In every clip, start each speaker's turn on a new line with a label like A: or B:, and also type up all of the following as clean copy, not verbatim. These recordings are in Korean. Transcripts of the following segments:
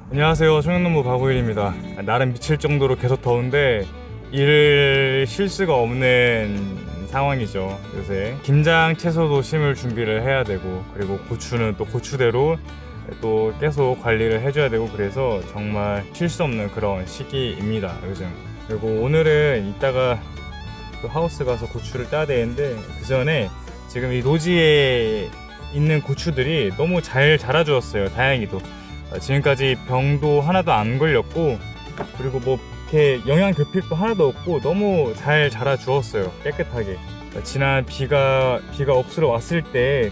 A: 안녕하세요, 청년농부 박우일입니다. 나름 미칠 정도로 계속 더운데 일을 쉴 수가 없는 상황이죠. 요새 김장 채소도 심을 준비를 해야 되고, 그리고 고추는 또 고추대로 또 계속 관리를 해줘야 되고, 그래서 정말 쉴 수 없는 그런 시기입니다, 요즘. 그리고 오늘은 이따가 또 하우스 가서 고추를 따야 되는데, 그 전에 지금 이 노지에 있는 고추들이 너무 잘 자라주었어요, 다행히도. 지금까지 병도 하나도 안 걸렸고, 그리고 뭐 이렇게 영양 결핍도 하나도 없고 너무 잘 자라주었어요, 깨끗하게. 지난 비가 엎스러 왔을 때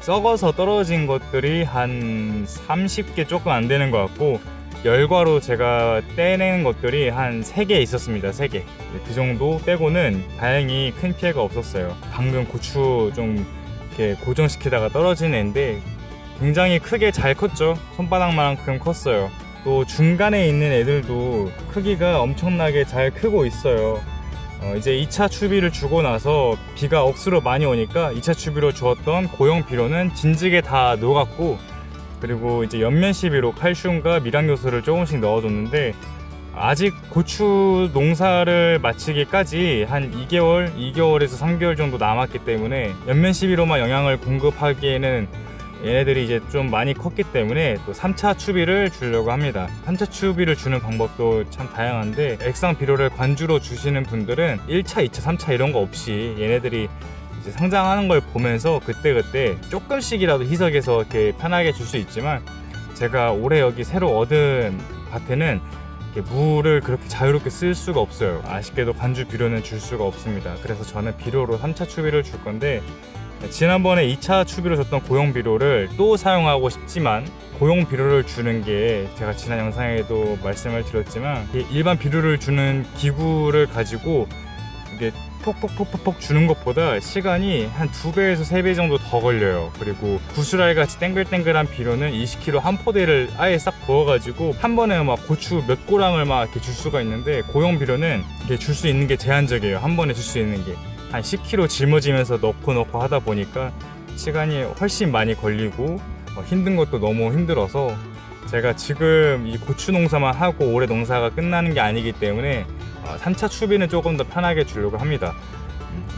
A: 썩어서 떨어진 것들이 한 30개 조금 안 되는 것 같고, 열과로 제가 떼낸 것들이 한 3개 있었습니다. 3개. 그 정도 빼고는 다행히 큰 피해가 없었어요. 방금 고추 좀 이렇게 고정시키다가 떨어진 애인데 굉장히 크게 잘 컸죠. 손바닥만큼 컸어요. 또 중간에 있는 애들도 크기가 엄청나게 잘 크고 있어요. 이제 2차 추비를 주고 나서 비가 억수로 많이 오니까 2차 추비로 주었던 고형 비료는 진즉에 다 녹았고, 그리고 이제 연면 시비로 칼슘과 미량요소를 조금씩 넣어줬는데, 아직 고추 농사를 마치기까지 한 2개월에서 3개월 정도 남았기 때문에 연면 시비로만 영양을 공급하기에는 얘네들이 이제 좀 많이 컸기 때문에 또 3차 추비를 주려고 합니다. 3차 추비를 주는 방법도 참 다양한데, 액상 비료를 관주로 주시는 분들은 1차, 2차, 3차 이런 거 없이 얘네들이 이제 성장하는 걸 보면서 그때그때 조금씩이라도 희석해서 이렇게 편하게 줄 수 있지만, 제가 올해 여기 새로 얻은 밭에는 물을 그렇게 자유롭게 쓸 수가 없어요. 아쉽게도 관주 비료는 줄 수가 없습니다. 그래서 저는 비료로 3차 추비를 줄 건데, 지난번에 2차 추비로 줬던 고용 비료를 또 사용하고 싶지만, 고용 비료를 주는 게 제가 지난 영상에도 말씀을 드렸지만, 일반 비료를 주는 기구를 가지고 이게 톡톡톡톡 주는 것보다 시간이 한 2배에서 3배 정도 더 걸려요. 그리고 구스라이 같이 땡글땡글한 비료는 20kg 한 포대를 아예 싹 부어가지고 한 번에 막 고추 몇 고랑을 막 이렇게 줄 수가 있는데, 고용 비료는 이렇게 줄 수 있는 게 제한적이에요. 한 번에 줄 수 있는 게 한 10kg 짊어지면서 넣고 하다 보니까 시간이 훨씬 많이 걸리고 힘든 것도 너무 힘들어서, 제가 지금 이 고추 농사만 하고 올해 농사가 끝나는 게 아니기 때문에 3차 추비는 조금 더 편하게 주려고 합니다.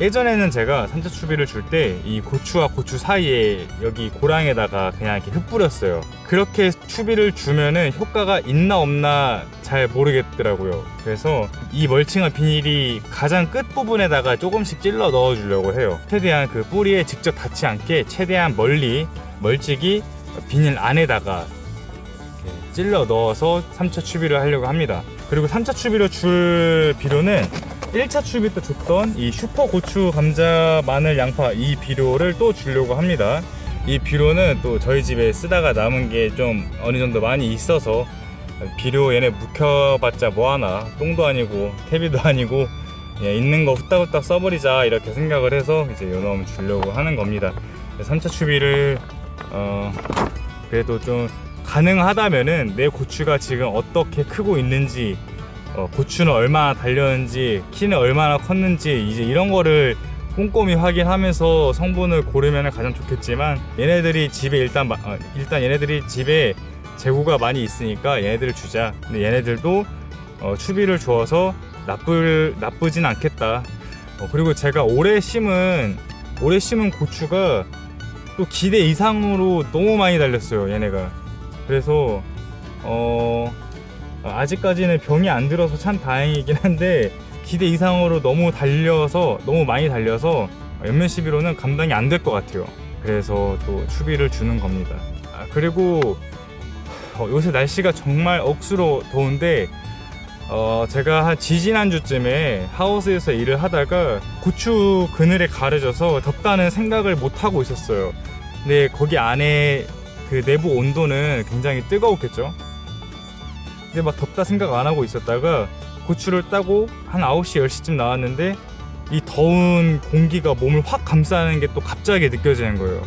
A: 예전에는 제가 3차 추비를 줄 때 이 고추와 고추 사이에 여기 고랑에다가 그냥 이렇게 흩뿌렸어요. 그렇게 추비를 주면은 효과가 있나 없나 잘 모르겠더라고요. 그래서 이 멀칭한 비닐이 가장 끝 부분에다가 조금씩 찔러 넣어 주려고 해요. 최대한 그 뿌리에 직접 닿지 않게 최대한 멀리 멀찍이 비닐 안에다가 이렇게 찔러 넣어서 3차 추비를 하려고 합니다. 그리고 3차 추비로 줄 비료는 1차 추비 때 줬던 이 슈퍼 고추, 감자, 마늘, 양파 이 비료를 또 주려고 합니다. 이 비료는 또 저희 집에 쓰다가 남은 게 좀 어느 정도 많이 있어서, 비료 얘네 묵혀봤자 뭐하나, 똥도 아니고 퇴비도 아니고 있는 거 후딱후딱 써버리자 이렇게 생각을 해서 이제 요놈 주려고 하는 겁니다. 3차 추비를 그래도 좀 가능하다면은 내 고추가 지금 어떻게 크고 있는지, 고추는 얼마나 달렸는지, 키는 얼마나 컸는지, 이제 이런 거를 꼼꼼히 확인하면서 성분을 고르면 가장 좋겠지만, 얘네들이 집에 일단 얘네들이 집에 재고가 많이 있으니까 얘네들을 주자. 근데 얘네들도 추비를 주어서 나쁘진 않겠다. 그리고 제가 올해 심은 고추가 또 기대 이상으로 너무 많이 달렸어요, 얘네가. 그래서 아직까지는 병이 안 들어서 참 다행이긴 한데, 기대 이상으로 너무 많이 달려서 연면 시비로는 감당이 안 될 것 같아요. 그래서 또 추비를 주는 겁니다. 그리고 요새 날씨가 정말 억수로 더운데, 제가 한 지지난주쯤에 하우스에서 일을 하다가 고추 그늘에 가려져서 덥다는 생각을 못 하고 있었어요. 근데 거기 안에 그 내부 온도는 굉장히 뜨거웠겠죠. 근데 막 덥다 생각 안 하고 있었다가 고추를 따고 한 9시, 10시쯤 나왔는데, 이 더운 공기가 몸을 확 감싸는 게 또 갑자기 느껴지는 거예요.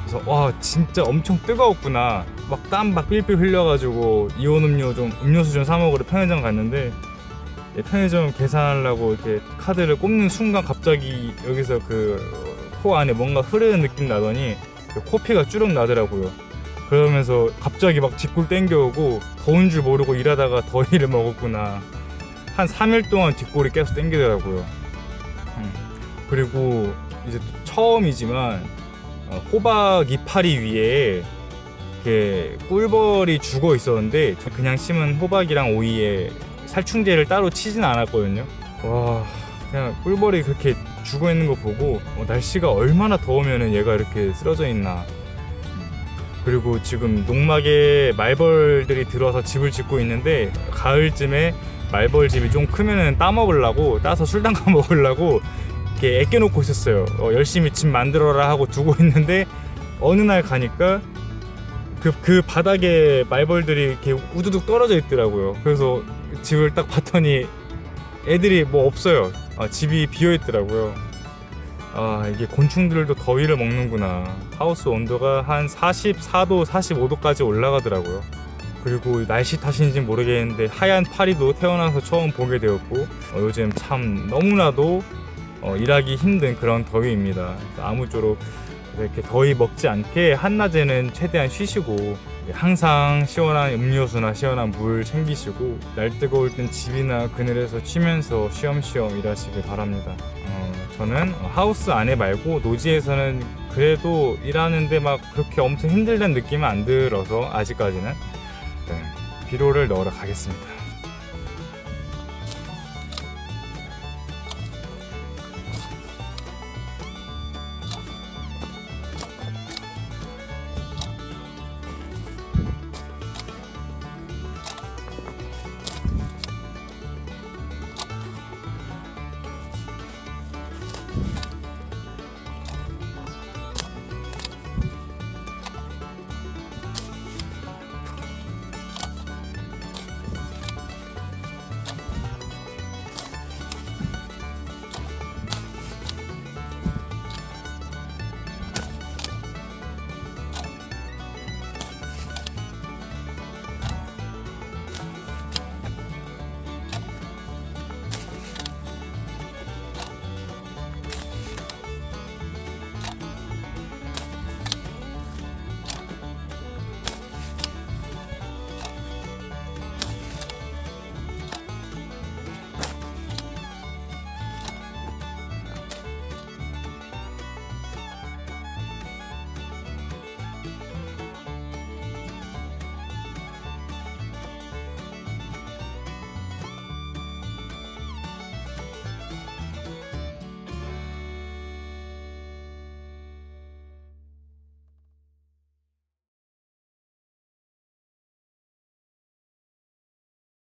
A: 그래서 와, 진짜 엄청 뜨거웠구나. 막 땀 막 삘삘 흘려가지고 이온 음료수 좀 사 먹으러 편의점 갔는데, 편의점 계산하려고 이렇게 카드를 꼽는 순간 갑자기 여기서 그 코 안에 뭔가 흐르는 느낌 나더니 코피가 쭈룩 나더라고요. 그러면서 갑자기 막 뒷골 땡겨오고 더운 줄 모르고 일하다가 더위를 먹었구나. 한 3일 동안 뒷골이 계속 땡기더라고요. 그리고 이제 처음이지만 호박 이파리 위에 이렇게 꿀벌이 죽어 있었는데 그냥 심은 호박이랑 오이에 살충제를 따로 치진 않았거든요. 와, 그냥 꿀벌이 그렇게 죽어 있는 거 보고 날씨가 얼마나 더우면 얘가 이렇게 쓰러져 있나. 그리고 지금 농막에 말벌들이 들어와서 집을 짓고 있는데 가을쯤에 말벌 집이 좀 크면은 따서 술 담가 먹으려고 이렇게 애껴놓고 있었어요. 열심히 집 만들어라 하고 두고 있는데 어느 날 가니까 그 바닥에 말벌들이 이렇게 우두둑 떨어져 있더라고요. 그래서 집을 딱 봤더니 애들이 뭐 없어요. 집이 비어 있더라고요. 이게 곤충들도 더위를 먹는구나. 하우스 온도가 한 44도, 45도까지 올라가더라고요. 그리고 날씨 탓인지 모르겠는데 하얀 파리도 태어나서 처음 보게 되었고 요즘 참 너무나도 일하기 힘든 그런 더위입니다. 아무쪼록 이렇게 더위 먹지 않게 한낮에는 최대한 쉬시고 항상 시원한 음료수나 시원한 물 챙기시고 날 뜨거울 땐 집이나 그늘에서 쉬면서 쉬엄쉬엄 일하시길 바랍니다. 저는 하우스 안에 말고 노지에서는 그래도 일하는데 막 그렇게 엄청 힘들다는 느낌은 안 들어서 아직까지는 비료를 넣으러 가겠습니다.